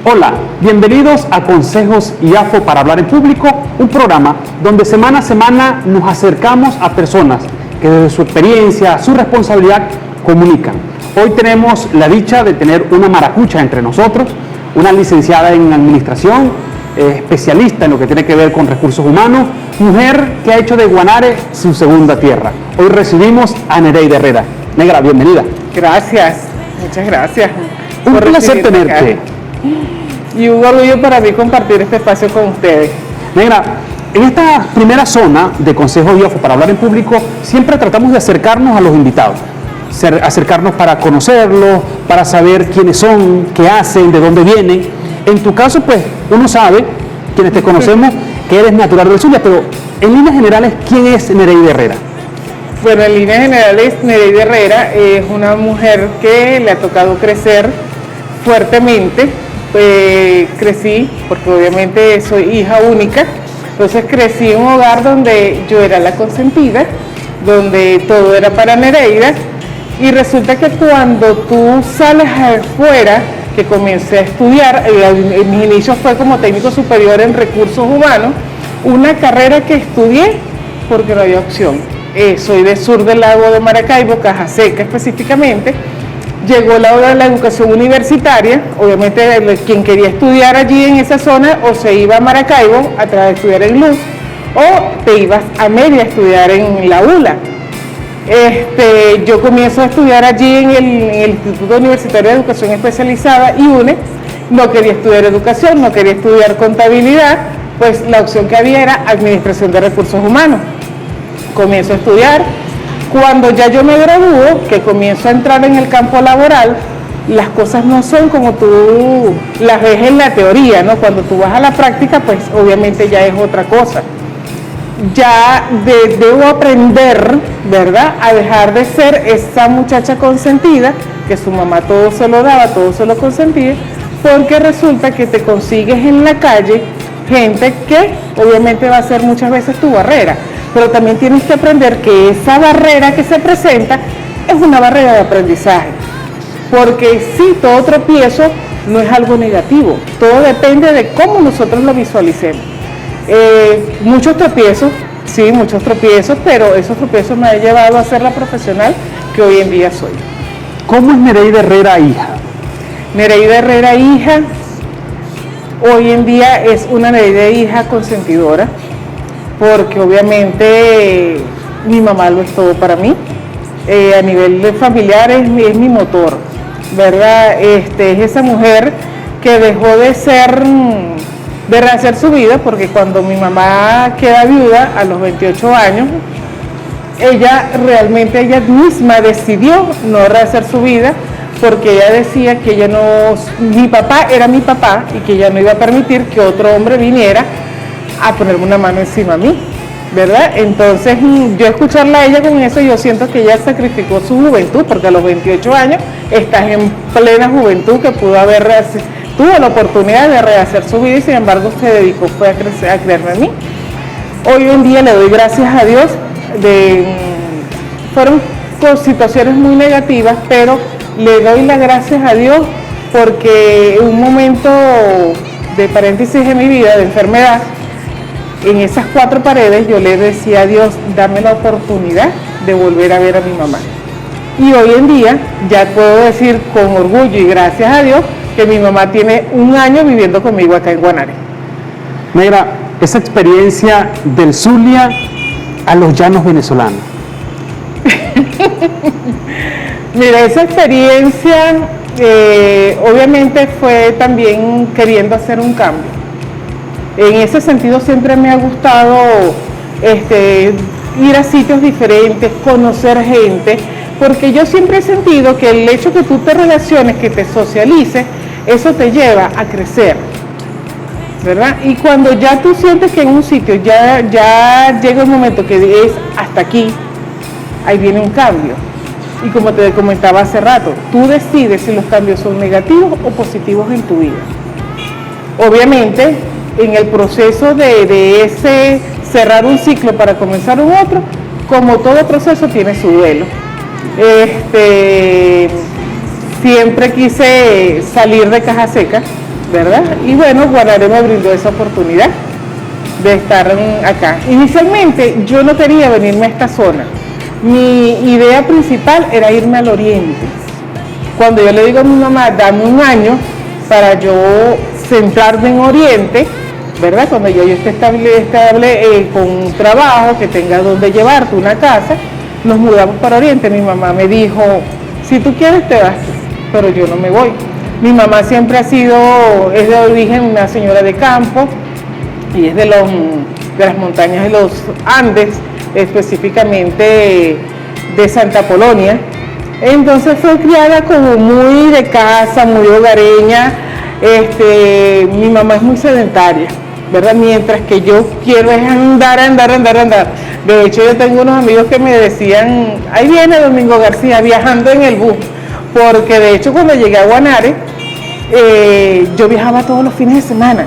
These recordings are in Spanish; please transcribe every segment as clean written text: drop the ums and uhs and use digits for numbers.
Hola, bienvenidos a Consejos IAFO para hablar en público, un programa donde semana a semana nos acercamos a personas que desde su experiencia, su responsabilidad, comunican. Hoy tenemos la dicha de tener una maracucha entre nosotros, una licenciada en administración, especialista en lo que tiene que ver con recursos humanos, mujer que ha hecho de Guanare su segunda tierra. Hoy recibimos a Nereida Herrera. Negra, bienvenida. Gracias, muchas gracias. Un placer tenerte. Acá. Y un orgullo para mí compartir este espacio con ustedes. Negra, en esta primera zona de Consejos IAFO para hablar en público, siempre tratamos de acercarnos a los invitados, acercarnos para conocerlos, para saber quiénes son, qué hacen, de dónde vienen. En tu caso, pues, uno sabe, quienes te conocemos, que eres natural del Zulia, pero en líneas generales, ¿quién es Nereida Herrera? Bueno, en líneas generales, Nereida Herrera es una mujer que le ha tocado crecer fuertemente. Crecí, porque obviamente soy hija única, entonces crecí en un hogar donde yo era la consentida, donde todo era para Nereida, y resulta que cuando tú sales afuera, que comencé a estudiar, en mis inicios fue como técnico superior en recursos humanos, una carrera que estudié porque no había opción. Soy del sur del lago de Maracaibo, Caja Seca específicamente. Llegó la hora de la educación universitaria, obviamente quien quería estudiar allí en esa zona o se iba a Maracaibo a tratar de estudiar en Luz o te ibas a Mérida a estudiar en la ULA. Yo comienzo a estudiar allí en el Instituto Universitario de Educación Especializada, IUNE. No quería estudiar educación, no quería estudiar contabilidad, pues la opción que había era administración de recursos humanos. Comienzo a estudiar. Cuando ya yo me gradúo, que comienzo a entrar en el campo laboral, las cosas no son como tú las ves en la teoría, ¿no? Cuando tú vas a la práctica, pues obviamente ya es otra cosa. Ya debo aprender, ¿verdad?, a dejar de ser esa muchacha consentida, que su mamá todo se lo daba, todo se lo consentía, porque resulta que te consigues en la calle gente que obviamente va a ser muchas veces tu barrera. Pero también tienes que aprender que esa barrera que se presenta es una barrera de aprendizaje. Porque sí, todo tropiezo no es algo negativo, todo depende de cómo nosotros lo visualicemos. Muchos tropiezos, sí, muchos tropiezos, pero esos tropiezos me han llevado a ser la profesional que hoy en día soy. ¿Cómo es Nereida Herrera hija? Nereida Herrera hija, hoy en día es una Nereida hija consentidora, porque obviamente mi mamá lo es todo para mí. A nivel de familiar es mi motor, ¿verdad? Es esa mujer que dejó de rehacer su vida, porque cuando mi mamá queda viuda a los 28 años, ella misma decidió no rehacer su vida, porque ella decía que mi papá era mi papá y que ella no iba a permitir que otro hombre viniera a ponerme una mano encima a mí, ¿verdad? Entonces, yo escucharla a ella con eso, yo siento que ella sacrificó su juventud, porque a los 28 años estás en plena juventud, que tuvo la oportunidad de rehacer su vida y sin embargo se dedicó a creerme en mí. Hoy en día le doy gracias a Dios, fueron situaciones muy negativas, pero le doy las gracias a Dios porque en un momento de paréntesis en mi vida, de enfermedad, en esas 4 paredes yo le decía a Dios, dame la oportunidad de volver a ver a mi mamá. Y hoy en día ya puedo decir con orgullo y gracias a Dios que mi mamá tiene 1 año viviendo conmigo acá en Guanare. Negra, esa experiencia del Zulia a los llanos venezolanos. Mira, esa experiencia obviamente fue también queriendo hacer un cambio. En ese sentido siempre me ha gustado ir a sitios diferentes, conocer gente, porque yo siempre he sentido que el hecho que tú te relaciones, que te socialices, eso te lleva a crecer, ¿verdad? Y cuando ya tú sientes que en un sitio ya llega un momento que es hasta aquí, ahí viene un cambio. Y como te comentaba hace rato, tú decides si los cambios son negativos o positivos en tu vida. Obviamente, en el proceso de ese cerrar un ciclo para comenzar un otro, como todo proceso tiene su duelo. Siempre quise salir de Caja Seca, ¿verdad? Y bueno, Guanare me brindó esa oportunidad de estar acá. Inicialmente yo no quería venirme a esta zona. Mi idea principal era irme al oriente. Cuando yo le digo a mi mamá, dame un año para yo centrarme en oriente, ¿verdad? Cuando yo esté estable con un trabajo, que tenga donde llevarte, una casa, nos mudamos para oriente. Mi mamá me dijo, si tú quieres te vas, pero yo no me voy. Mi mamá siempre es de origen una señora de campo y es de las montañas de los Andes, específicamente de Santa Polonia. Entonces fue criada como muy de casa, muy hogareña. Mi mamá es muy sedentaria, ¿verdad? Mientras que yo quiero es andar. De hecho, yo tengo unos amigos que me decían, ahí viene Domingo García viajando en el bus, porque de hecho cuando llegué a Guanare, yo viajaba todos los fines de semana.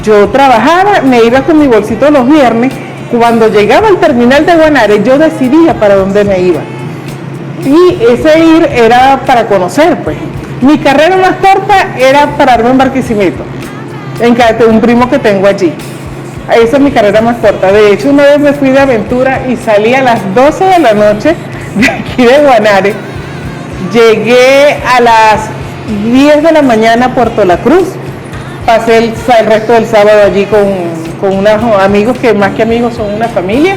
Yo trabajaba, me iba con mi bolsito los viernes. Cuando llegaba al terminal de Guanare, yo decidía para dónde me iba. Y ese ir era para conocer, pues. Mi carrera más corta era pararme en Barquisimeto, en un primo que tengo allí. Esa es mi carrera más corta. De hecho, una vez me fui de aventura y salí a las 12 de la noche de aquí de Guanare. Llegué a las 10 de la mañana a Puerto La Cruz. Pasé el resto del sábado allí con unos amigos que más que amigos son una familia.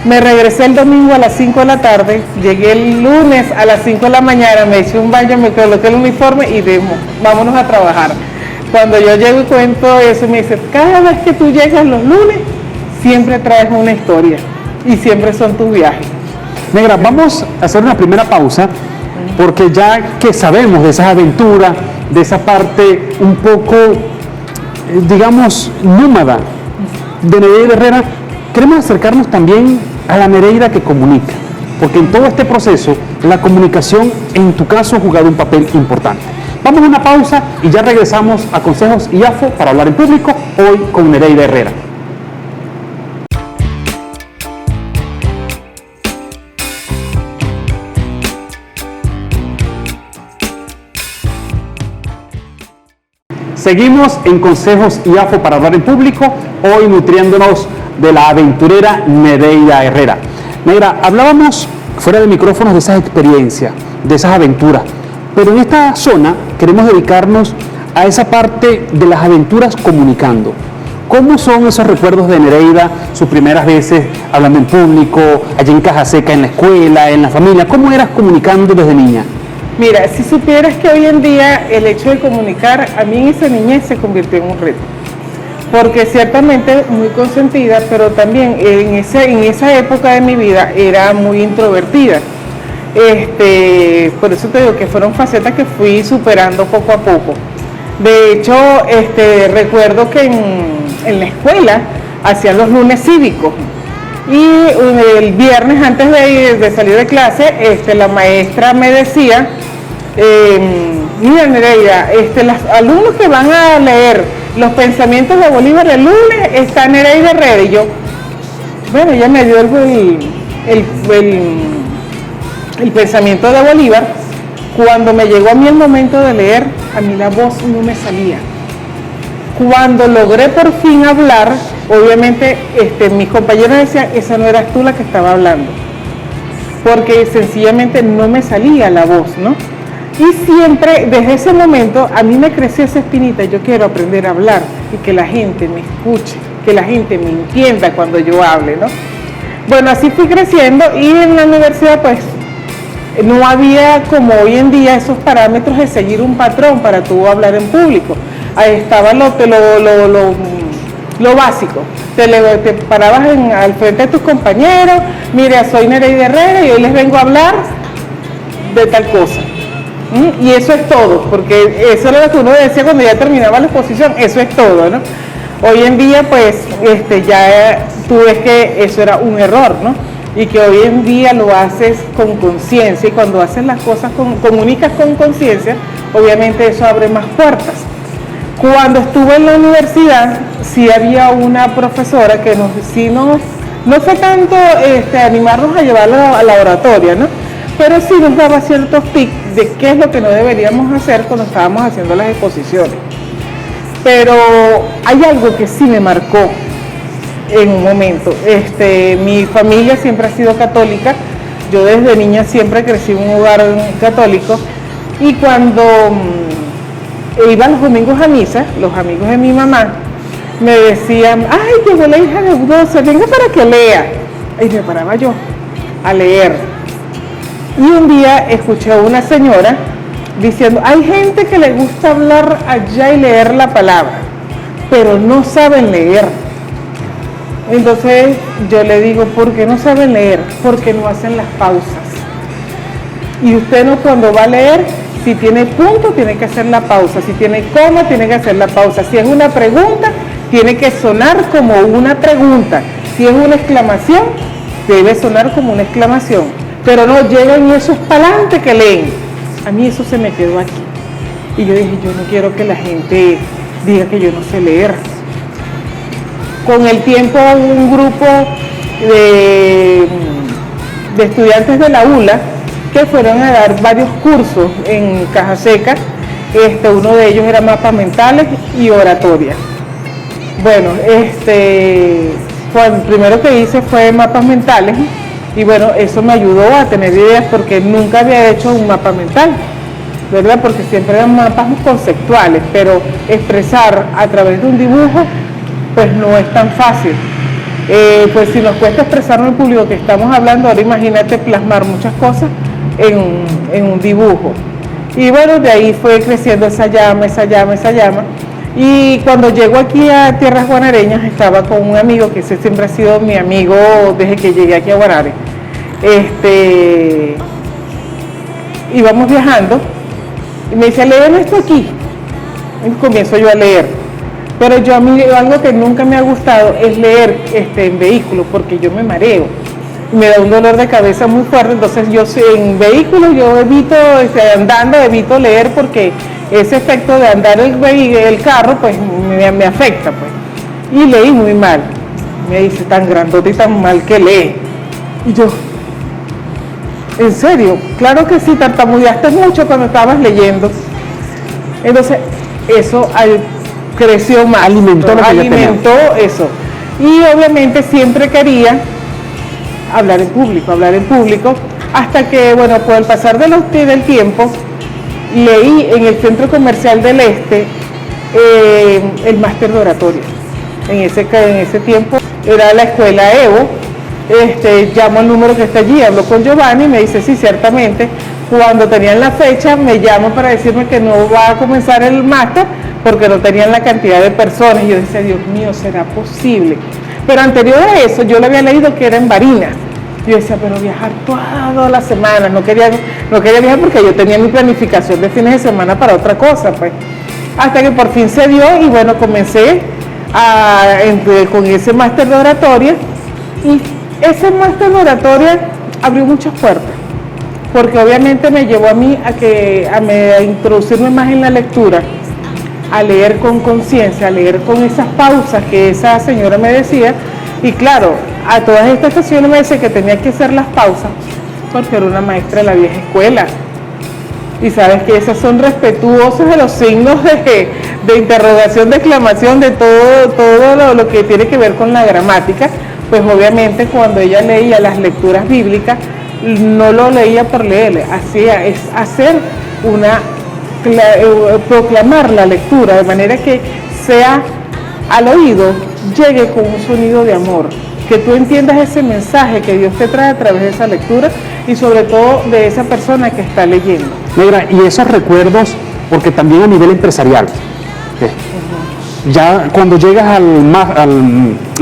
Me regresé el domingo a las 5 de la tarde, llegué el lunes a las 5 de la mañana, me hice un baño, me coloqué el uniforme y vámonos a trabajar. Cuando yo llego y cuento eso, me dice, cada vez que tú llegas los lunes, siempre traes una historia y siempre son tus viajes. Negra, vamos a hacer una primera pausa, porque ya que sabemos de esas aventuras, de esa parte un poco, digamos, nómada de Nereida Herrera, queremos acercarnos también a la Nereida que comunica, porque en todo este proceso la comunicación, en tu caso, ha jugado un papel importante. Vamos a una pausa y ya regresamos a Consejos IAFO para hablar en público, hoy con Nereida Herrera. Seguimos en Consejos IAFO para hablar en público, hoy nutriéndonos de la aventurera Nereida Herrera. Negra, hablábamos fuera de micrófonos de esas experiencias, de esas aventuras, pero en esta zona queremos dedicarnos a esa parte de las aventuras comunicando. ¿Cómo son esos recuerdos de Nereida, sus primeras veces hablando en público, allí en Caja Seca, en la escuela, en la familia? ¿Cómo eras comunicando desde niña? Mira, si supieras que hoy en día el hecho de comunicar, a mí en esa niñez se convirtió en un reto. Porque ciertamente muy consentida, pero también en esa época de mi vida era muy introvertida. Por eso te digo que fueron facetas que fui superando poco a poco. De hecho, recuerdo que en la escuela hacían los lunes cívicos. Y el viernes antes de salir de clase, la maestra me decía, mira Nereida, los alumnos que van a leer los pensamientos de Bolívar el lunes está Nereida Herrera. Y yo, bueno, ella me dio el pensamiento de Bolívar. Cuando me llegó a mí el momento de leer, a mí la voz no me salía. Cuando logré por fin hablar, obviamente mis compañeros decían, esa no eras tú la que estaba hablando, porque sencillamente no me salía la voz, ¿no? Y siempre, desde ese momento, a mí me creció esa espinita, yo quiero aprender a hablar y que la gente me escuche, que la gente me entienda cuando yo hable, ¿no? Bueno, así fui creciendo y en la universidad, pues, no había como hoy en día esos parámetros de seguir un patrón para tú hablar en público. Ahí estaba lo básico. Te parabas al frente de tus compañeros, mira, soy Nereida Herrera y hoy les vengo a hablar de tal cosa. Y eso es todo, porque eso era lo que uno decía cuando ya terminaba la exposición, eso es todo, ¿no? Hoy en día, pues, ya tú ves que eso era un error, ¿no? Y que hoy en día lo haces con conciencia, y cuando haces las cosas, comunicas con conciencia, obviamente eso abre más puertas. Cuando estuve en la universidad, sí había una profesora que no fue tanto animarnos a llevarla a la oratoria, ¿no? Pero sí nos daba ciertos tips de qué es lo que no deberíamos hacer cuando estábamos haciendo las exposiciones. pero hay algo que sí me marcó en un momento. Mi familia siempre ha sido católica, yo desde niña siempre crecí en un hogar católico, y cuando iba los domingos a misa, los amigos de mi mamá me decían, ay, llegó la hija de Eudocia, venga para que lea. Y me paraba yo a leer. Y un día escuché a una señora diciendo, hay gente que le gusta hablar allá y leer la palabra, pero no saben leer. Entonces yo le digo, ¿por qué no saben leer? Porque no hacen las pausas. Y usted no, cuando va a leer, si tiene punto, tiene que hacer la pausa. Si tiene coma, tiene que hacer la pausa. Si es una pregunta, tiene que sonar como una pregunta. Si es una exclamación, debe sonar como una exclamación. Pero no llegan esos palantes que leen. A mí eso se me quedó aquí. Y yo dije, yo no quiero que la gente diga que yo no sé leer. Con el tiempo, un grupo de estudiantes de la ULA que fueron a dar varios cursos en Caja Seca. Uno de ellos era mapas mentales y oratoria. Bueno, el primero que hice fue mapas mentales, y bueno, eso me ayudó a tener ideas porque nunca había hecho un mapa mental, ¿verdad? Porque siempre eran mapas conceptuales, pero expresar a través de un dibujo, pues no es tan fácil. Pues si nos cuesta expresar en el público que estamos hablando, ahora imagínate plasmar muchas cosas en un dibujo. Y bueno, de ahí fue creciendo esa llama. Y cuando llego aquí a Tierras Guanareñas, estaba con un amigo, que ese siempre ha sido mi amigo desde que llegué aquí a Guanare. Íbamos viajando, y me dice, lee esto aquí. Y comienzo yo a leer. Pero a mí algo que nunca me ha gustado es leer en vehículos, porque yo me mareo. Me da un dolor de cabeza muy fuerte, entonces yo en vehículos yo evito, andando evito leer, porque ese efecto de andar el carro pues me afecta, pues. Y leí muy mal. Me dice, tan grandote y tan mal que lee. Y yo, ¿en serio? Claro que sí, tartamudeaste mucho cuando estabas leyendo. Entonces eso creció más, alimentó eso. Y obviamente siempre quería hablar en público, hasta que, bueno, por el pasar del tiempo, leí en el Centro Comercial del Este el máster de oratoria. En ese tiempo era la escuela Evo. Llamo al número que está allí, hablo con Giovanni y me dice, sí, ciertamente, cuando tenían la fecha me llaman para decirme que no va a comenzar el máster porque no tenían la cantidad de personas. Y yo decía, Dios mío, ¿será posible? Pero anterior a eso, yo le había leído que era en Barinas. Yo decía, pero viajar todas las semanas, no quería viajar porque yo tenía mi planificación de fines de semana para otra cosa, pues. Hasta que por fin se dio, y bueno, comencé con ese máster de oratoria, y ese máster de oratoria abrió muchas puertas, porque obviamente me llevó a mí a introducirme más en la lectura, a leer con conciencia, a leer con esas pausas que esa señora me decía. Y claro, a todas estas estaciones me decía que tenía que hacer las pausas porque era una maestra de la vieja escuela. Y sabes que esas son respetuosos de los signos de interrogación, de exclamación, de todo lo que tiene que ver con la gramática. Pues obviamente cuando ella leía las lecturas bíblicas, no lo leía por leerle, proclamar la lectura de manera que sea al oído, llegue con un sonido de amor, que tú entiendas ese mensaje que Dios te trae a través de esa lectura, y sobre todo de esa persona que está leyendo. Negra, y esos recuerdos, porque también a nivel empresarial, ya cuando llegas al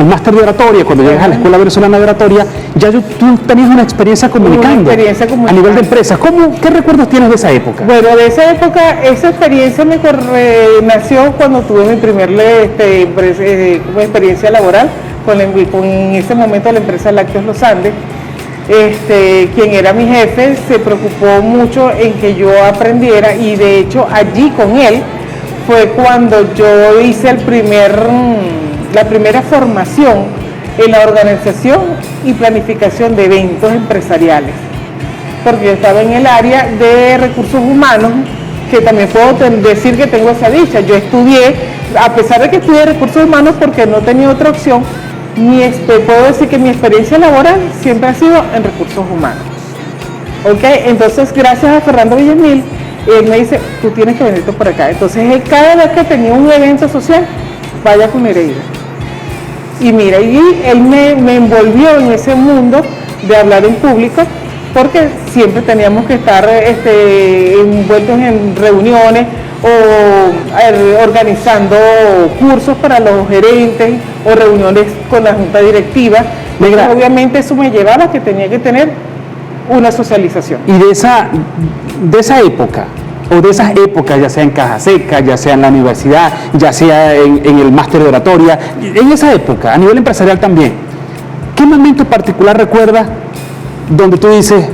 máster de oratoria, cuando llegas a la Escuela Venezolana de Oratoria, ya tú tenías una experiencia comunicando. A nivel de empresas. ¿Qué recuerdos tienes de esa época? Bueno, de esa época, esa experiencia nació cuando tuve mi primer experiencia laboral con en ese momento la empresa Lácteos Los Andes. Quien era mi jefe se preocupó mucho en que yo aprendiera, y de hecho allí con él fue cuando yo hice la primera formación en la organización y planificación de eventos empresariales, porque yo estaba en el área de recursos humanos, que también puedo decir que tengo esa dicha. Yo estudié a pesar de que estudié recursos humanos porque no tenía otra opción, puedo decir que mi experiencia laboral siempre ha sido en recursos humanos. ¿Ok? Entonces, gracias a Fernando Villamil, él me dice, tú tienes que venirte por acá. Entonces, él, cada vez que tenía un evento social, vaya con Nereida. Y mira, y él me envolvió en ese mundo de hablar en público, porque siempre teníamos que estar envueltos en reuniones o organizando cursos para los gerentes o reuniones con la junta directiva. Negra, obviamente eso me llevaba a que tenía que tener una socialización. Y de esa época, o de esas épocas, ya sea en Caja Seca, ya sea en la universidad, ya sea en el máster de oratoria, en esa época, a nivel empresarial también, ¿qué momento particular recuerdas donde tú dices,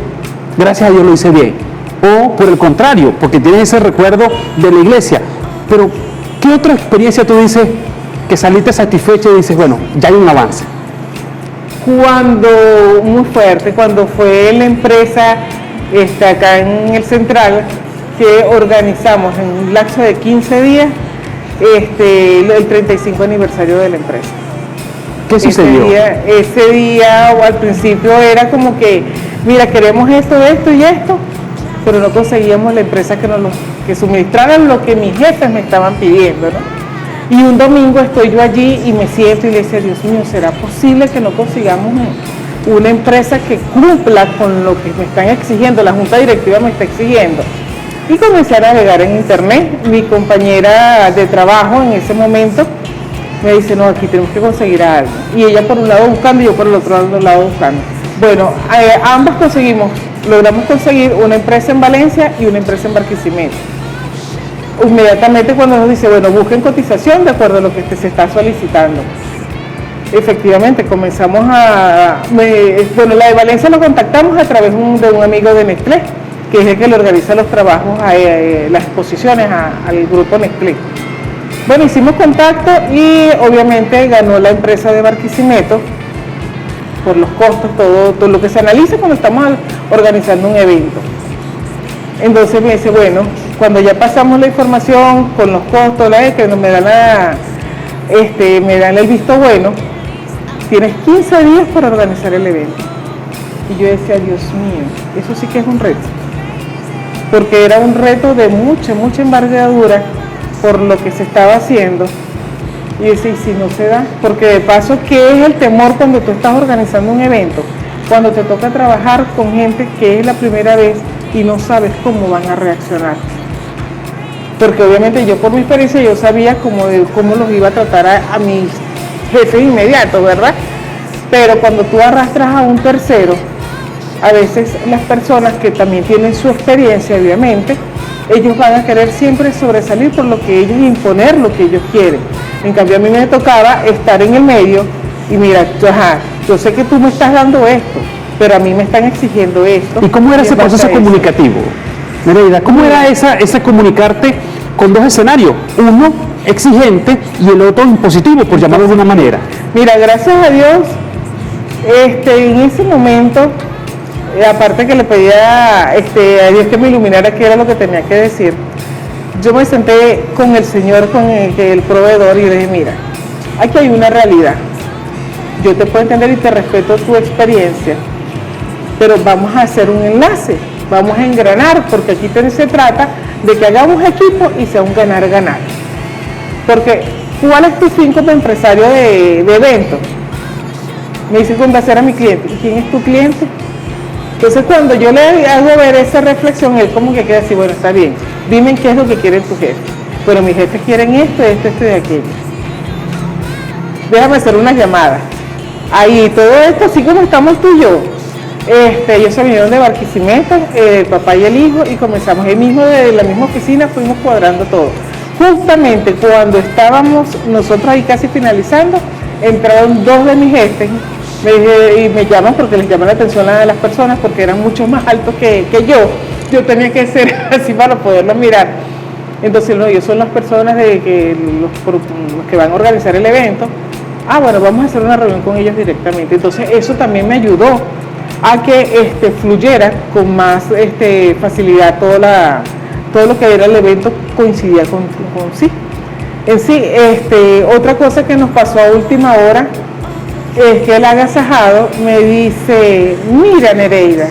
gracias a Dios lo hice bien? O por el contrario, porque tienes ese recuerdo de la iglesia, pero ¿qué otra experiencia tú dices que saliste satisfecho y dices, bueno, ya hay un avance? Muy fuerte, cuando fue la empresa acá en el Central, que organizamos en un lapso de 15 días el 35 aniversario de la empresa. ¿Qué sucedió? Ese día al principio era como que, mira, queremos esto y esto, pero no conseguíamos la empresa que suministrara lo que mis jefes me estaban pidiendo, ¿no? Y un domingo estoy yo allí y me siento y le decía, Dios mío, ¿será posible que no consigamos una empresa que cumpla con lo que me están exigiendo, la junta directiva me está exigiendo? Y comencé a navegar en internet. Mi compañera de trabajo en ese momento me dice, no, aquí tenemos que conseguir a alguien. Y ella por un lado buscando y yo por el otro lado buscando. Bueno, ambas logramos conseguir una empresa en Valencia y una empresa en Barquisimeto. Inmediatamente cuando nos dice, bueno, busquen cotización de acuerdo a lo que se está solicitando. Efectivamente, comenzamos la de Valencia lo contactamos a través de un amigo de Nestlé, que es el que le organiza los trabajos, las exposiciones al grupo Nestlé. Bueno, hicimos contacto y obviamente ganó la empresa de Barquisimeto por los costos, todo lo que se analiza cuando estamos organizando un evento. Entonces me dice, bueno, cuando ya pasamos la información con los costos, que me dan el visto bueno, tienes 15 días para organizar el evento. Y yo decía, Dios mío, eso sí que es un reto. Porque era un reto de mucha envergadura por lo que se estaba haciendo. Y decía, ¿y si no se da? Porque de paso, ¿qué es el temor cuando tú estás organizando un evento? Cuando te toca trabajar con gente que es la primera vez y no sabes cómo van a reaccionar. Porque obviamente yo por mi experiencia yo sabía cómo los iba a tratar a mis jefes inmediatos, ¿verdad? Pero cuando tú arrastras a un tercero, a veces las personas que también tienen su experiencia, obviamente, ellos van a querer siempre sobresalir por lo que ellos, imponer lo que ellos quieren. En cambio a mí me tocaba estar en el medio y mira, yo sé que tú me estás dando esto, pero a mí me están exigiendo esto. ¿Y cómo era ese proceso comunicativo, Nereida? ¿Cómo era ese comunicarte con dos escenarios? Uno exigente y el otro impositivo, por llamarlo de una manera. Mira, gracias a Dios, en ese momento, aparte que le pedía a Dios que me iluminara qué era lo que tenía que decir, yo me senté con el Señor, con el proveedor, y le dije, mira, aquí hay una realidad. Yo te puedo entender y te respeto tu experiencia, pero vamos a hacer un enlace, vamos a engranar, porque aquí se trata de que hagamos equipo y sea un ganar-ganar. Porque, ¿cuál es tu fin como empresario de eventos? Me dice, complacer a mi cliente. ¿Y quién es tu cliente? Entonces, cuando yo le hago ver esa reflexión, él como que queda así, bueno, está bien, dime qué es lo que quieren tu jefe. Bueno, mis jefes quieren esto y aquello. Déjame hacer una llamada. Ahí, todo esto, así como estamos tú y yo. Ellos se vinieron de Barquisimeto, el papá y el hijo, y comenzamos ahí mismo, de la misma oficina, fuimos cuadrando todo. Justamente cuando nosotros ahí casi finalizando, entraron dos de mis jefes y me llaman porque les llama la atención a las personas porque eran mucho más altos que yo tenía que ser así para poderlos mirar. Entonces, no, ellos son las personas los que van a organizar el evento. Bueno, vamos a hacer una reunión con ellos directamente. Entonces, eso también me ayudó a que fluyera con más facilidad todo lo que era el evento, coincidía con sí. En sí, otra cosa que nos pasó a última hora es que el agasajado me dice, mira Nereida,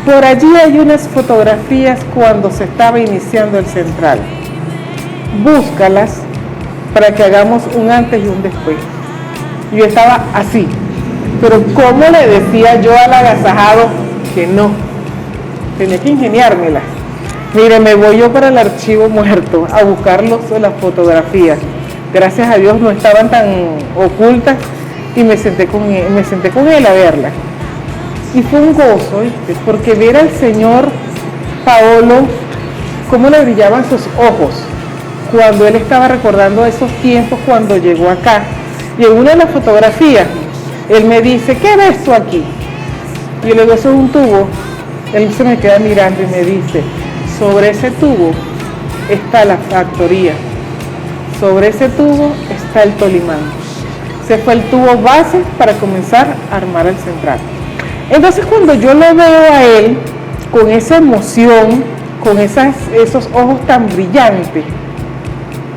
por allí hay unas fotografías cuando se estaba iniciando el central. Búscalas para que hagamos un antes y un después. Y yo estaba así, pero ¿cómo le decía yo al agasajado que no? Tenía que ingeniármela. Mire, me voy yo para el archivo muerto a buscar las fotografías. Gracias a Dios no estaban tan ocultas y me senté con él a verlas. Y fue un gozo, ¿viste? Porque ver al señor Paolo cómo le brillaban sus ojos cuando él estaba recordando esos tiempos cuando llegó acá. Y en una de las fotografías, él me dice, ¿qué ves tú aquí? Y yo le digo, eso es un tubo. Él se me queda mirando y me dice, sobre ese tubo está la factoría, sobre ese tubo está el Tolimán. Ese fue el tubo base para comenzar a armar el central. Entonces cuando yo lo veo a él con esa emoción, con esos ojos tan brillantes,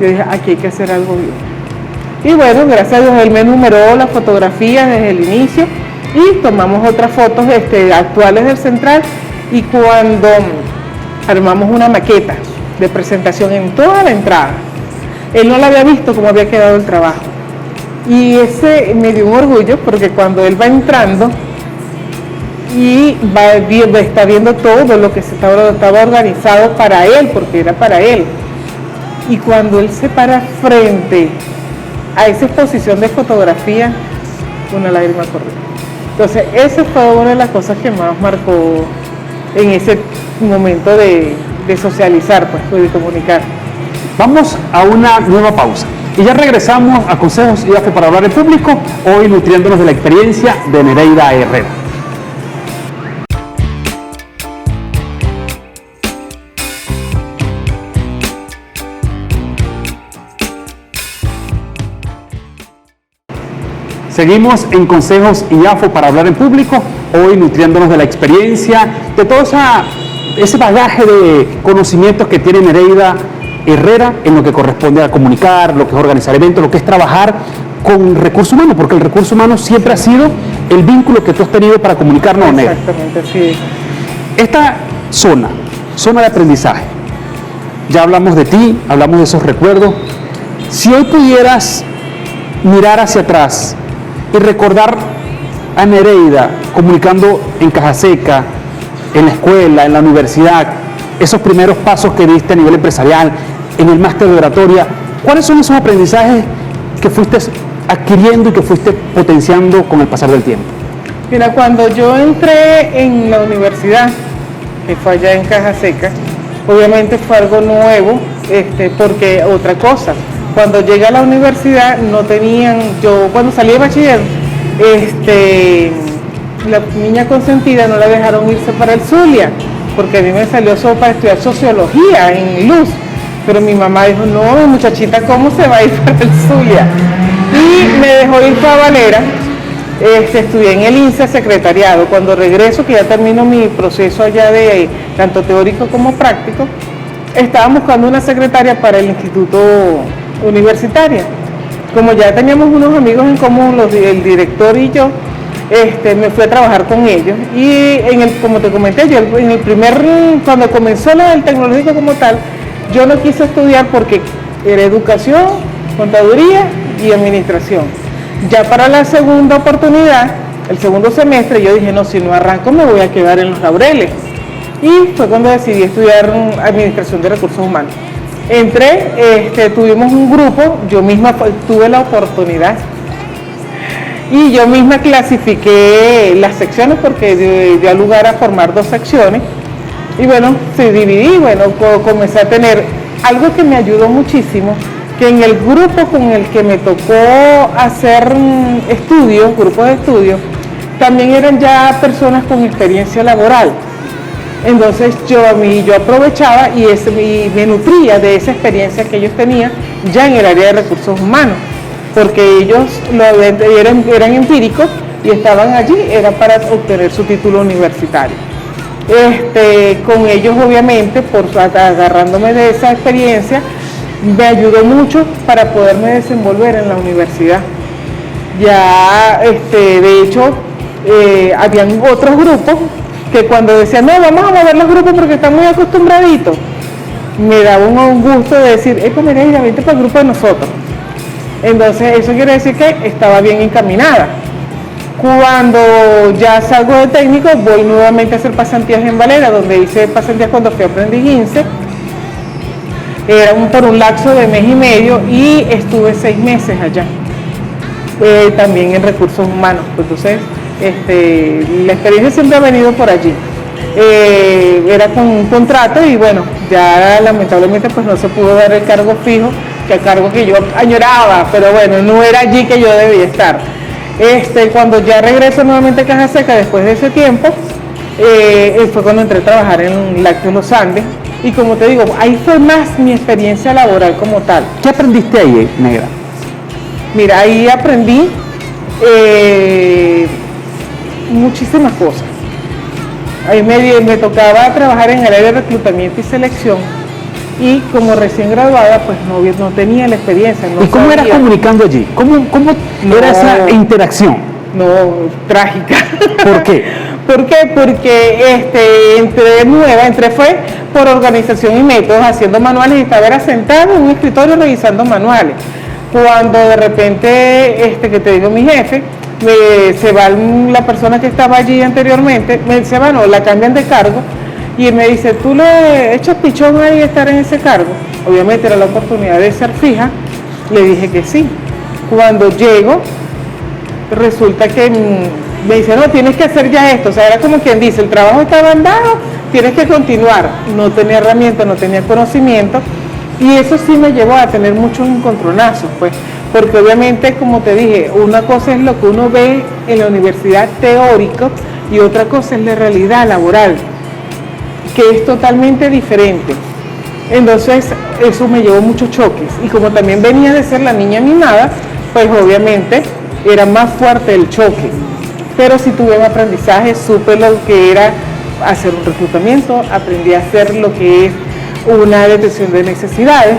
yo dije, aquí hay que hacer algo bien. Y bueno, gracias a Dios él me enumeró las fotografías desde el inicio y tomamos otras fotos actuales del central, y cuando armamos una maqueta de presentación en toda la entrada, él no la había visto cómo había quedado el trabajo, y ese me dio un orgullo porque cuando él va entrando y está viendo todo lo que estaba organizado para él, porque era para él, y cuando él se para frente a esa exposición de fotografía, una lágrima corrió. Entonces esa fue una de las cosas que más marcó en ese momento de socializar, pues, de comunicar. Vamos a una nueva pausa y ya regresamos a Consejos IAFO para hablar en público, hoy nutriéndonos de la experiencia de Nereida Herrera. Seguimos en Consejos IAFO para hablar en público, hoy nutriéndonos de la experiencia, de todo ese bagaje de conocimientos que tiene Nereida Herrera en lo que corresponde a comunicar, lo que es organizar eventos, lo que es trabajar con recursos humanos, porque el recurso humano siempre ha sido el vínculo que tú has tenido para comunicarnos. Exactamente, sí. Esta zona de aprendizaje, ya hablamos de ti, hablamos de esos recuerdos. Si hoy pudieras mirar hacia atrás y recordar a Nereida comunicando en Caja Seca, en la escuela, en la universidad, esos primeros pasos que diste a nivel empresarial, en el máster de oratoria, ¿cuáles son esos aprendizajes que fuiste adquiriendo y que fuiste potenciando con el pasar del tiempo? Mira, cuando yo entré en la universidad, que fue allá en Caja Seca, obviamente fue algo nuevo, porque otra cosa, cuando llegué a la universidad no tenían, yo cuando salí de bachiller, la niña consentida no la dejaron irse para el Zulia, porque a mí me salió solo para estudiar sociología en Luz, pero mi mamá dijo, no muchachita, ¿cómo se va a ir para el Zulia? Y me dejó ir para Valera. Estudié en el INSA secretariado. Cuando regreso, que ya termino mi proceso allá de tanto teórico como práctico, estaba buscando una secretaria para el instituto universitario. Como ya teníamos unos amigos en común, el director y yo, me fui a trabajar con ellos. Y como te comenté, yo cuando comenzó el tecnológico como tal, yo no quise estudiar porque era educación, contaduría y administración. Ya para la segunda oportunidad, el segundo semestre, yo dije, no, si no arranco me voy a quedar en los laureles. Y fue cuando decidí estudiar administración de recursos humanos. Entré, tuvimos un grupo, yo misma tuve la oportunidad y yo misma clasifiqué las secciones porque dio lugar a formar 2 secciones. Y bueno, se dividí, bueno, comencé a tener algo que me ayudó muchísimo, que en el grupo con el que me tocó hacer grupos de estudio, también eran ya personas con experiencia laboral. Entonces yo aprovechaba y me nutría de esa experiencia que ellos tenían ya en el área de recursos humanos, porque ellos eran empíricos y estaban allí, era para obtener su título universitario. Con ellos obviamente, agarrándome de esa experiencia, me ayudó mucho para poderme desenvolver en la universidad. Ya, de hecho, habían otros grupos que cuando decían, no, vamos a mover los grupos porque están muy acostumbraditos, me daba un gusto de decir, pues mira, vente para el grupo de nosotros. Entonces eso quiere decir que estaba bien encaminada. Cuando ya salgo de técnico, voy nuevamente a hacer pasantías en Valera, donde hice pasantías cuando fui aprendiz 15. Era por un lapso de mes y medio y estuve 6 meses allá. También en recursos humanos. Pues, entonces, la experiencia siempre ha venido por allí. Era con un contrato y bueno, ya lamentablemente pues no se pudo dar el cargo fijo, que el cargo que yo añoraba, pero bueno, no era allí que yo debía estar. Cuando ya regreso nuevamente a Caja Seca después de ese tiempo, fue cuando entré a trabajar en Lácteos Los Andes y como te digo, ahí fue más mi experiencia laboral como tal. ¿Qué aprendiste ahí, Negra? Mira, ahí aprendí muchísimas cosas. Ahí me tocaba trabajar en el área de reclutamiento y selección y como recién graduada pues no tenía la experiencia. No ¿Y cómo sabía. eras comunicando allí? ¿Cómo era esa interacción? No, trágica. ¿Por qué? ¿Por qué? Porque entré fue por organización y métodos haciendo manuales y estaba sentado en un escritorio revisando manuales. Cuando de repente, que te digo mi jefe, se va la persona que estaba allí anteriormente, me dice, bueno, la cambian de cargo y me dice, ¿tú le echas pichón ahí a estar en ese cargo? Obviamente era la oportunidad de ser fija, le dije que sí. Cuando llego, resulta que me dice, no, tienes que hacer ya esto, o sea, era como quien dice, el trabajo estaba andado, tienes que continuar. No tenía herramientas, no tenía conocimiento y eso sí me llevó a tener muchos encontronazos, pues. Porque obviamente, como te dije, una cosa es lo que uno ve en la universidad teórico y otra cosa es la realidad laboral, que es totalmente diferente. Entonces, eso me llevó muchos choques. Y como también venía de ser la niña mimada, pues obviamente era más fuerte el choque. Pero sí tuve un aprendizaje, supe lo que era hacer un reclutamiento, aprendí a hacer lo que es una detección de necesidades.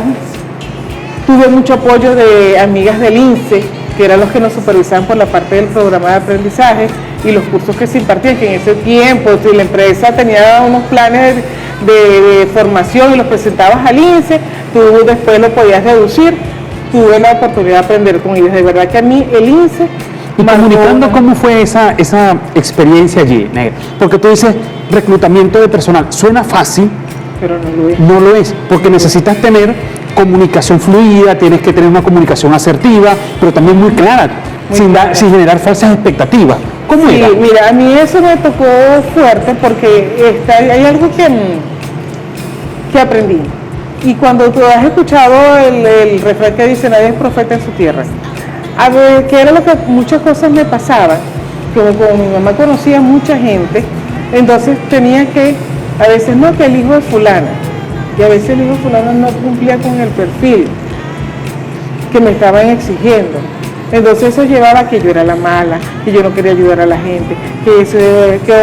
Tuve mucho apoyo de amigas del INSE, que eran los que nos supervisaban por la parte del programa de aprendizaje y los cursos que se impartían, que en ese tiempo si la empresa tenía unos planes de formación y los presentabas al INSE, tú después lo podías deducir. Tuve la oportunidad de aprender con ellos. De verdad que a mí el INSE... Y comunicando, ¿cómo fue esa experiencia allí, Negra? Porque tú dices reclutamiento de personal, suena fácil, pero no lo es. No lo es, porque necesitas tener comunicación fluida, tienes que tener una comunicación asertiva, pero también muy clara, sin generar falsas expectativas. ¿Cómo era? Mira, a mí eso me tocó fuerte porque hay algo que aprendí. Y cuando tú has escuchado el refrán que dice, nadie es profeta en su tierra, a ver, que era lo que muchas cosas me pasaban, como mi mamá conocía mucha gente, entonces tenía que, a veces no, que el hijo de fulana, y a veces el hijo de fulana no cumplía con el perfil que me estaban exigiendo. Entonces eso llevaba a que yo era la mala, que yo no quería ayudar a la gente, que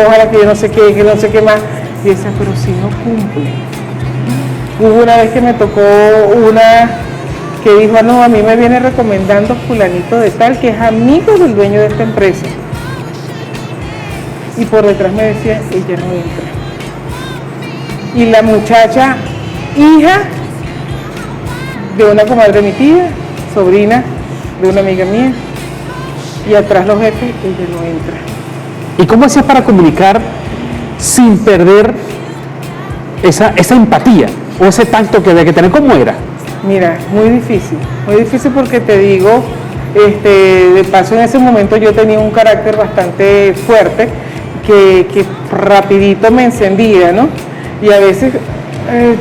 ojalá que yo no sé qué, que no sé qué más. Y decía, pero si no cumple. Hubo una vez que me tocó una que dijo, no, a mí me viene recomendando fulanito de tal, que es amigo del dueño de esta empresa. Y por detrás me decía, ella no entra. Y la muchacha, hija de una comadre de mi tía, sobrina de una amiga mía, y atrás los jefes, ella no entra. ¿Y cómo hacías para comunicar sin perder esa empatía o ese tacto que había que tener? ¿Cómo era? Mira, muy difícil porque te digo, de paso en ese momento yo tenía un carácter bastante fuerte que rapidito me encendía, ¿no? Y a veces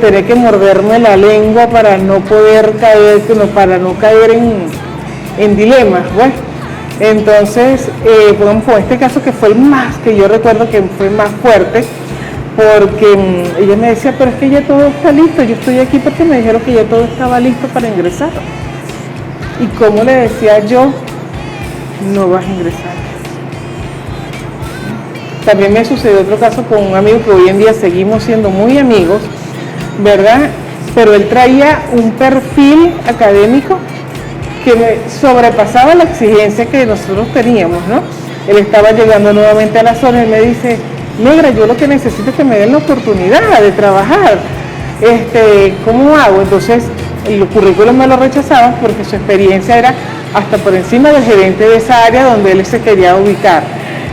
tenía que morderme la lengua para no poder caer, para no caer en dilemas, pues. Entonces, con este caso que fue el más, que yo recuerdo que fue más fuerte, porque ella me decía, pero es que ya todo está listo, yo estoy aquí porque me dijeron que ya todo estaba listo para ingresar. Y como le decía yo, no vas a ingresar. También me sucedió otro caso con un amigo que hoy en día seguimos siendo muy amigos, ¿verdad? pero él traía un perfil académico que sobrepasaba la exigencia que nosotros teníamos, ¿no? Él estaba llegando nuevamente a la zona y me dice, negra, yo lo que necesito es que me den la oportunidad de trabajar. ¿Cómo hago? Entonces, el currículum me lo rechazaban porque su experiencia era hasta por encima del gerente de esa área donde él se quería ubicar.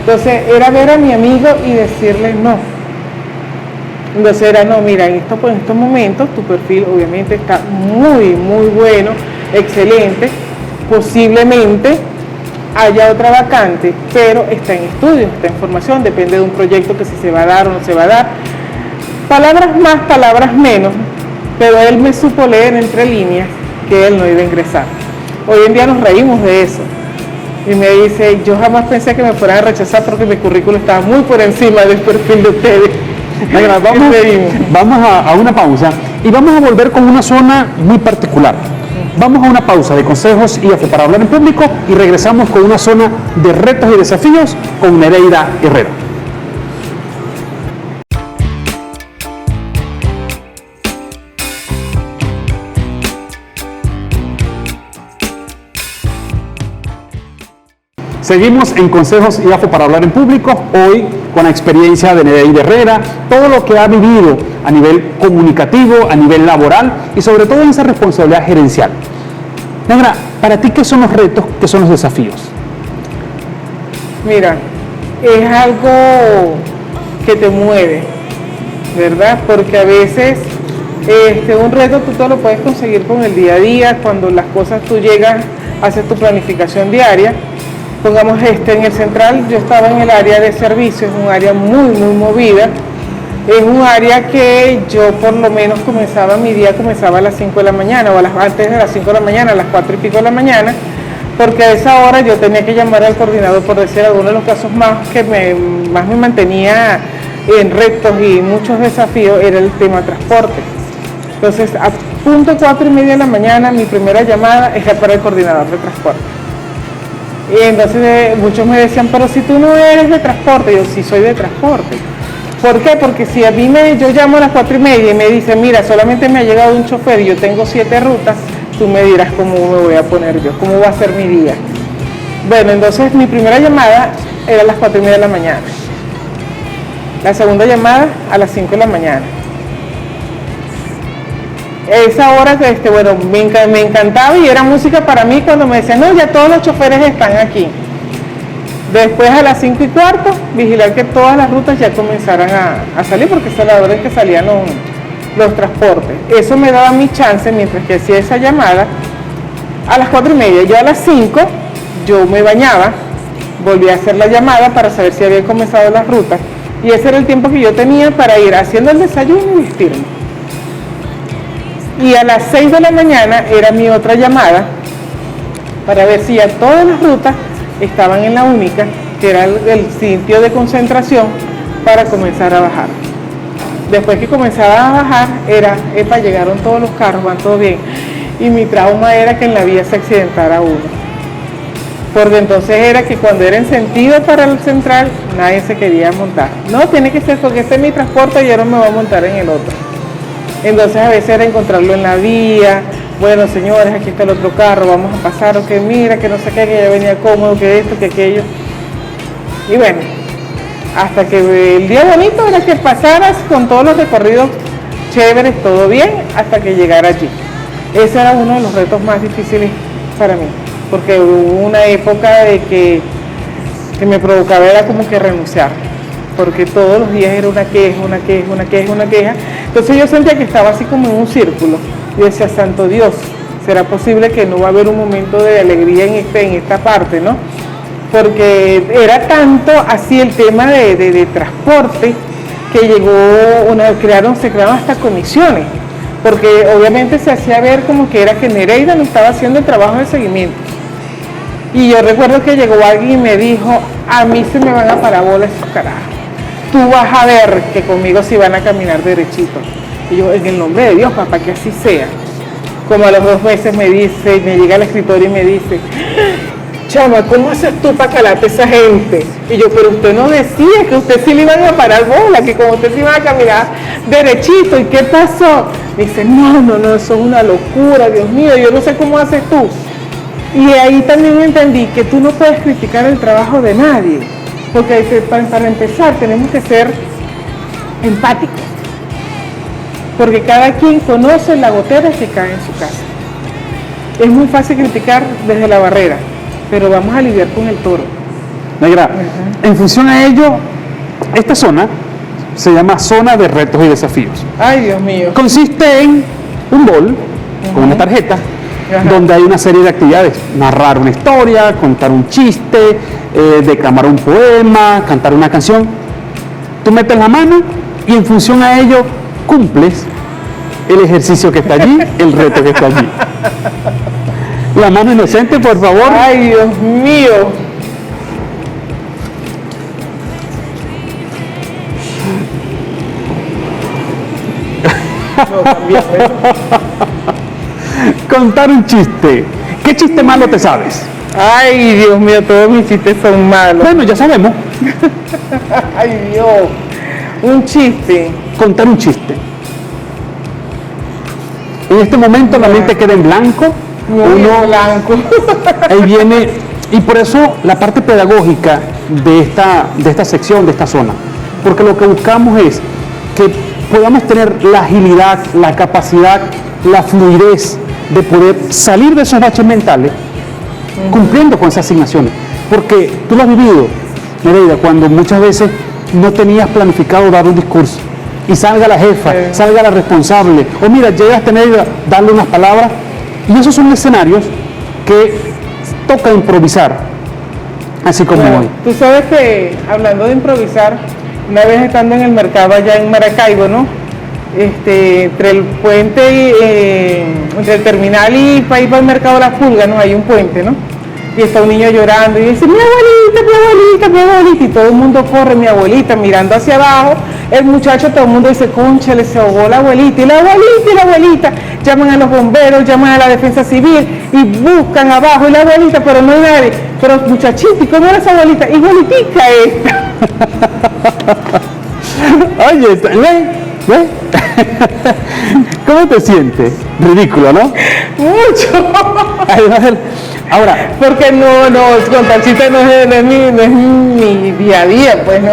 Entonces, era ver a mi amigo y decirle no. Entonces era, no, mira, en estos momentos tu perfil obviamente está muy, muy bueno, excelente, posiblemente haya otra vacante, pero está en estudio, está en formación, depende de un proyecto que si se va a dar o no se va a dar. Palabras más, palabras menos, pero él me supo leer entre líneas que él no iba a ingresar. Hoy en día nos reímos de eso. Y me dice, yo jamás pensé que me fueran a rechazar porque mi currículum estaba muy por encima del perfil de ustedes. Negra, vamos a una pausa y vamos a volver con una zona muy particular. Vamos a una pausa de consejos IAFO para hablar en público y regresamos con una zona de retos y desafíos con Nereida Herrera. Seguimos en Consejos IAFO para hablar en público, hoy con la experiencia de Nereida Herrera, todo lo que ha vivido a nivel comunicativo, a nivel laboral y sobre todo en esa responsabilidad gerencial. Negra, para ti, ¿qué son los retos, qué son los desafíos? Mira, es algo que te mueve, ¿verdad? Porque a veces un reto tú te lo puedes conseguir con el día a día, cuando las cosas tú llegas, haces tu planificación diaria. Pongamos en el central, yo estaba en el área de servicios, un área muy, muy movida. Es un área que yo por lo menos mi día comenzaba a las 5 de la mañana, o antes de las 5 de la mañana, a las 4 y pico de la mañana, porque a esa hora yo tenía que llamar al coordinador, por decir alguno de los casos que más me mantenía en retos y muchos desafíos, era el tema transporte. Entonces, a punto 4 y media de la mañana, mi primera llamada era para el coordinador de transporte. Y entonces muchos me decían, pero si tú no eres de transporte, yo sí soy de transporte. ¿Por qué? Porque si a mí yo llamo a las 4 y media y me dicen, mira, solamente me ha llegado un chofer y yo tengo 7 rutas, tú me dirás cómo me voy a poner yo, cómo va a ser mi día. Bueno, entonces mi primera llamada era a las 4 y media de la mañana. La segunda llamada a las 5 de la mañana. Esa hora, bueno, me encantaba y era música para mí cuando me decían, no, ya todos los choferes están aquí. Después a las 5 y cuarto, vigilar que todas las rutas ya comenzaran a salir, porque esa es la hora en que salían los transportes. Eso me daba mi chance, mientras que hacía esa llamada, a las 4 y media. Yo a las 5, yo me bañaba, volví a hacer la llamada para saber si habían comenzado las rutas. Y ese era el tiempo que yo tenía para ir haciendo el desayuno y vestirme. Y a las 6 de la mañana era mi otra llamada para ver si ya todas las rutas estaban en la única, que era el sitio de concentración, para comenzar a bajar. Después que comenzaba a bajar, llegaron todos los carros, van todo bien. Y mi trauma era que en la vía se accidentara uno. Porque entonces era que cuando era en sentido para el central, nadie se quería montar. No, tiene que ser porque este es mi transporte y yo no me voy a montar en el otro. Entonces a veces era encontrarlo en la vía, bueno señores, aquí está el otro carro, vamos a pasar, o que mira, que no sé qué, que ya venía cómodo, que esto, que aquello. Y bueno, hasta que el día bonito era que pasaras con todos los recorridos chéveres, todo bien, hasta que llegara allí. Ese era uno de los retos más difíciles para mí, porque hubo una época de que me provocaba era como que renunciar, porque todos los días era una queja. Entonces yo sentía que estaba así como en un círculo. Yo decía, santo Dios, ¿será posible que no va a haber un momento de alegría en esta parte, no? Porque era tanto así el tema de transporte que se crearon hasta comisiones, porque obviamente se hacía ver como que era que Nereida no estaba haciendo el trabajo de seguimiento. Y yo recuerdo que llegó alguien y me dijo, a mí se me van a parar bolas esos carajos. Tú vas a ver que conmigo sí van a caminar derechito. Y yo, en el nombre de Dios, papá, que así sea. Como a los 2 meses me llega el escritorio y me dice, chama, ¿cómo haces tú para calarte a esa gente? Y yo, pero usted no decía que usted sí le iban a parar bola, que como usted sí iba a caminar derechito, ¿y qué pasó? Me dice, no, eso es una locura, Dios mío, yo no sé cómo haces tú. Y ahí también entendí que tú no puedes criticar el trabajo de nadie, porque para empezar tenemos que ser empáticos, porque cada quien conoce la gotera que cae en su casa. Es muy fácil criticar desde la barrera, pero vamos a lidiar con el toro. Negra, en función a ello, esta zona se llama zona de retos y desafíos. Ay, Dios mío. Consiste en un bol con una tarjeta donde hay una serie de actividades: narrar una historia, contar un chiste, declamar un poema, cantar una canción. Tú metes la mano y en función a ello cumples el ejercicio que está allí, el reto que está allí. La mano inocente, por favor. Ay, Dios mío. No, también, Contar un chiste. ¿Qué chiste malo te sabes? Ay, Dios mío, todos mis chistes son malos. Bueno, ya sabemos. Ay, Dios. Un chiste. Contar un chiste. En este momento la mente queda en blanco. Muy blanco. Ahí viene, y por eso la parte pedagógica de esta sección, de esta zona, porque lo que buscamos es que podamos tener la agilidad, la capacidad, la fluidez de poder salir de esos baches mentales cumpliendo con esas asignaciones, porque tú lo has vivido, Nereida, cuando muchas veces no tenías planificado dar un discurso y salga la jefa, salga la responsable, o mira, llegas a tener darle unas palabras. Y esos son escenarios que toca improvisar, así como hoy. Tú sabes que, hablando de improvisar, una vez estando en el mercado allá en Maracaibo, ¿no? Entre el puente, entre el terminal y para ir para el mercado de las Pulgas, ¿no? Hay un puente, ¿no? Y está un niño llorando y dice, mi abuelita, y todo el mundo corre, mi abuelita, mirando hacia abajo. El muchacho, todo el mundo dice, cónchale, se ahogó la abuelita, y la abuelita, llaman a los bomberos, llaman a la defensa civil y buscan abajo, y la abuelita, pero no hay nadie. Pero muchachito, ¿y cómo era esa abuelita? Igualitica esta. Oye, ¿ve? ¿Cómo te sientes? Ridículo, ¿no? Mucho. Ahora, porque no, contar chistes no es mi día a día, pues no.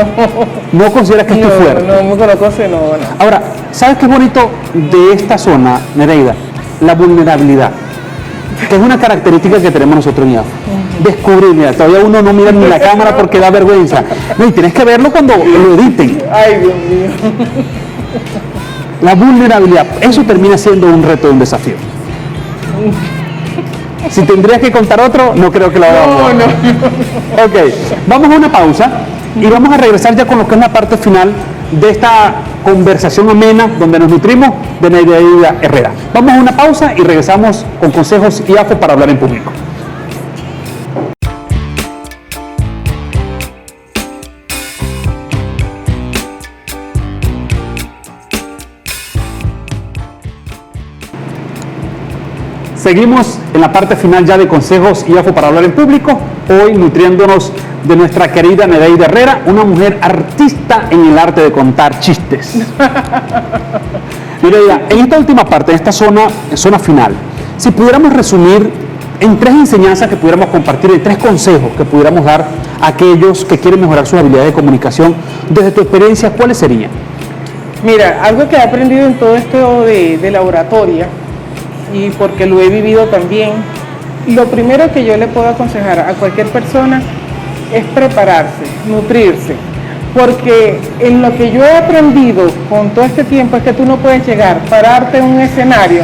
¿No consideras que es tu fuerte? No, me conozco, no. Ahora, ¿sabes qué es bonito de esta zona, Nereida? La vulnerabilidad, que es una característica que tenemos nosotros en IAFO. Descubrir, mira, todavía uno no mira ni la cámara porque da vergüenza. No, y tienes que verlo cuando lo editen. Ay, Dios mío. La vulnerabilidad, eso termina siendo un reto, un desafío. Si tendrías que contar otro, no creo que lo hagamos. No. Ok, vamos a una pausa y vamos a regresar ya con lo que es la parte final de esta conversación amena donde nos nutrimos de Nereida Herrera. Vamos a una pausa y regresamos con consejos IAFO para hablar en público. Seguimos en la parte final ya de consejos IAFO para hablar en público, hoy nutriéndonos de nuestra querida Nereida Herrera, una mujer artista en el arte de contar chistes. Nereida, en esta última parte, en esta zona final, si pudiéramos resumir en 3 enseñanzas que pudiéramos compartir, en 3 consejos que pudiéramos dar a aquellos que quieren mejorar sus habilidades de comunicación, desde tu experiencia, ¿cuáles serían? Mira, algo que he aprendido en todo esto de la oratoria, y porque lo he vivido también, lo primero que yo le puedo aconsejar a cualquier persona es prepararse, nutrirse, porque en lo que yo he aprendido con todo este tiempo es que tú no puedes llegar, pararte en un escenario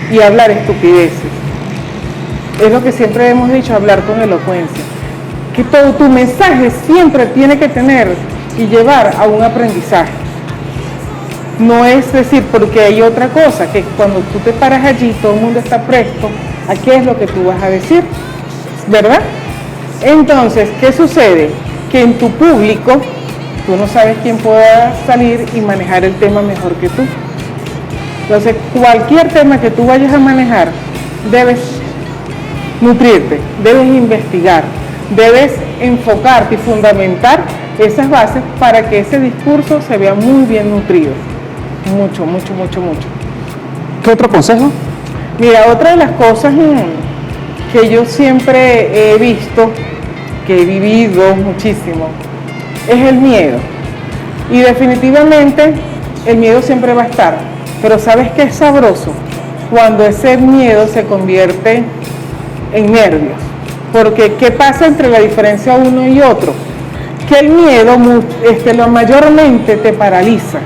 y hablar estupideces. Es lo que siempre hemos dicho, hablar con elocuencia, que todo tu mensaje siempre tiene que tener y llevar a un aprendizaje. No es decir, porque hay otra cosa, que cuando tú te paras allí, todo el mundo está presto a qué es lo que tú vas a decir, ¿verdad? Entonces, ¿qué sucede? Que en tu público, tú no sabes quién pueda salir y manejar el tema mejor que tú. Entonces, cualquier tema que tú vayas a manejar, debes nutrirte, debes investigar, debes enfocarte y fundamentar esas bases para que ese discurso se vea muy bien nutrido. Mucho. ¿Qué otro consejo? Mira, otra de las cosas que yo siempre he visto, que he vivido muchísimo, es el miedo. Y definitivamente el miedo siempre va a estar, pero ¿sabes qué es sabroso? Cuando ese miedo se convierte en nervios. Porque ¿qué pasa entre la diferencia uno y otro? Que el miedo mayormente te paraliza.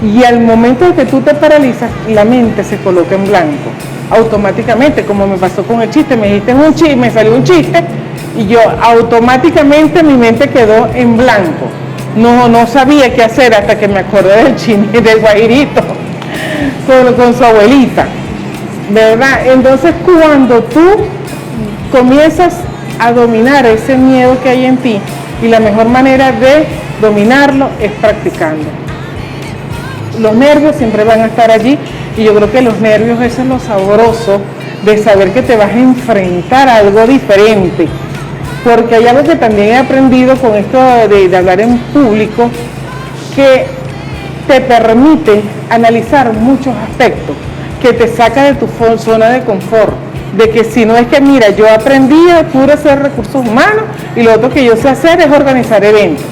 Y al momento en que tú te paralizas, la mente se coloca en blanco. Automáticamente, como me pasó con el chiste, me dijiste un chiste, me salió un chiste, y yo automáticamente mi mente quedó en blanco. No sabía qué hacer hasta que me acordé del guajirito con su abuelita, ¿verdad? Entonces cuando tú comienzas a dominar ese miedo que hay en ti, y la mejor manera de dominarlo es practicando. Los nervios siempre van a estar allí, y yo creo que los nervios, eso es lo sabroso de saber que te vas a enfrentar a algo diferente. Porque hay algo que también he aprendido con esto de hablar en público, que te permite analizar muchos aspectos, que te saca de tu zona de confort, de que si no es que, mira, yo aprendí a puro hacer recursos humanos y lo otro que yo sé hacer es organizar eventos.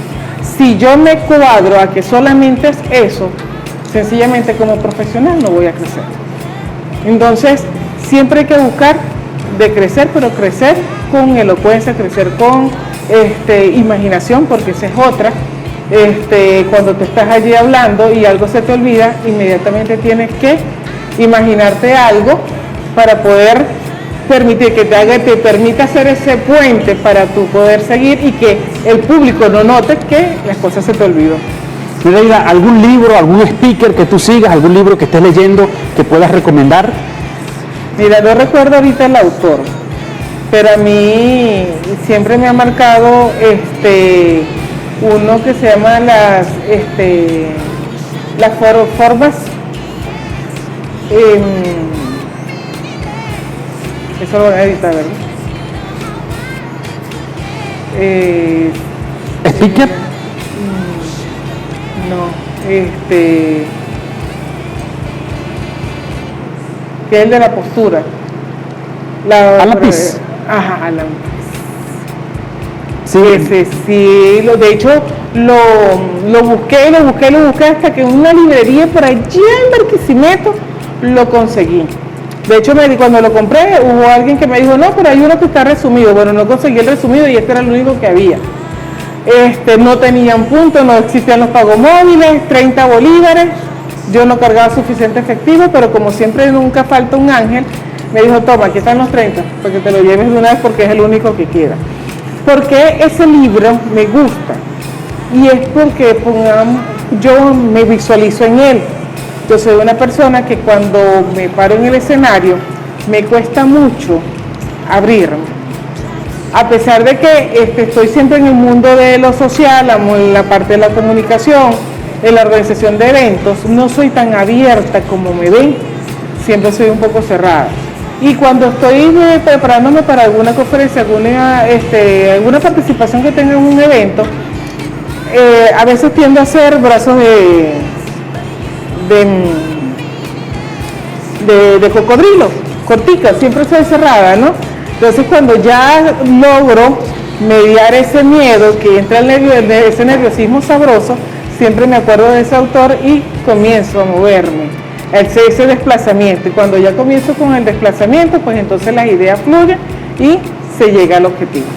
Si yo me cuadro a que solamente es eso, sencillamente como profesional no voy a crecer. Entonces, siempre hay que buscar de crecer, pero crecer con elocuencia, crecer con imaginación, porque esa es otra. Cuando te estás allí hablando y algo se te olvida, inmediatamente tienes que imaginarte algo para poder permitir que te permita hacer ese puente para tú poder seguir y que el público no note que las cosas se te olvidó. Nereida, ¿algún libro, algún speaker que tú sigas, algún libro que estés leyendo que puedas recomendar? Mira, no recuerdo ahorita el autor, pero a mí siempre me ha marcado uno que se llama las formas, eso lo van a editar, ¿verdad? ¿Speaker? No, que es el de la postura. Alan Peace. Ajá, Alan Sí. Sí, de hecho lo busqué hasta que en una librería por allá en Barquisimeto lo conseguí. De hecho, cuando lo compré, hubo alguien que me dijo, no, pero hay uno que está resumido. Bueno, no conseguí el resumido y este era el único que había. No tenían puntos, no existían los pagomóviles, 30 bolívares. Yo no cargaba suficiente efectivo, pero como siempre nunca falta un ángel, me dijo, toma, aquí están los 30, para que te lo lleves de una vez porque es el único que queda. Porque ese libro me gusta, y es porque yo me visualizo en él. Yo soy una persona que cuando me paro en el escenario, me cuesta mucho abrirme. A pesar de que estoy siempre en el mundo de lo social, en la parte de la comunicación, en la organización de eventos, no soy tan abierta como me ven, siempre soy un poco cerrada. Y cuando estoy preparándome para alguna conferencia, alguna participación que tenga en un evento, a veces tiendo a hacer brazos de cocodrilo, cortica, siempre soy cerrada, ¿no? Entonces cuando ya logro mediar ese miedo, que entra ese nerviosismo sabroso, siempre me acuerdo de ese autor y comienzo a moverme, ese desplazamiento. Y cuando ya comienzo con el desplazamiento, pues entonces las ideas fluyen y se llega al objetivo.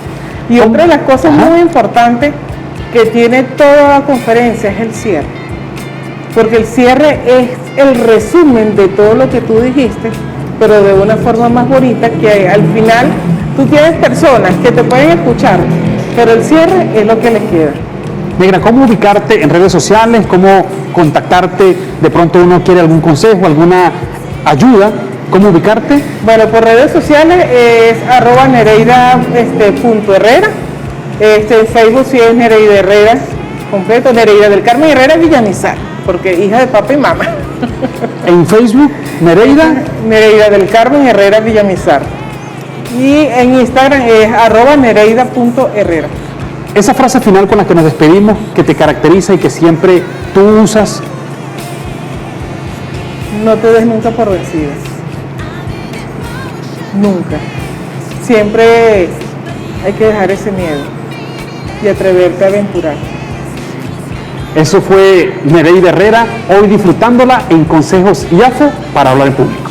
Y otra de las cosas muy importantes que tiene toda la conferencia es el cierre. Porque el cierre es el resumen de todo lo que tú dijiste, pero de una forma más bonita, que al final tú tienes personas que te pueden escuchar, pero el cierre es lo que les queda. Negra, ¿cómo ubicarte en redes sociales? ¿Cómo contactarte? De pronto uno quiere algún consejo, alguna ayuda. ¿Cómo ubicarte? Bueno, por redes sociales es @Nereida.Herrera. En Facebook sí es Nereida Herrera, completo, Nereida del Carmen Herrera Villamizar, porque hija de papá y mamá. En Facebook, Nereida del Carmen Herrera Villamizar. Y en Instagram es @nereida.herrera. Esa frase final con la que nos despedimos, que te caracteriza y que siempre tú usas. No te des nunca por vencida. Nunca. Siempre hay que dejar ese miedo y atreverte a aventurar. Eso fue Nereida Herrera, hoy disfrutándola en Consejos IAFO para hablar en público.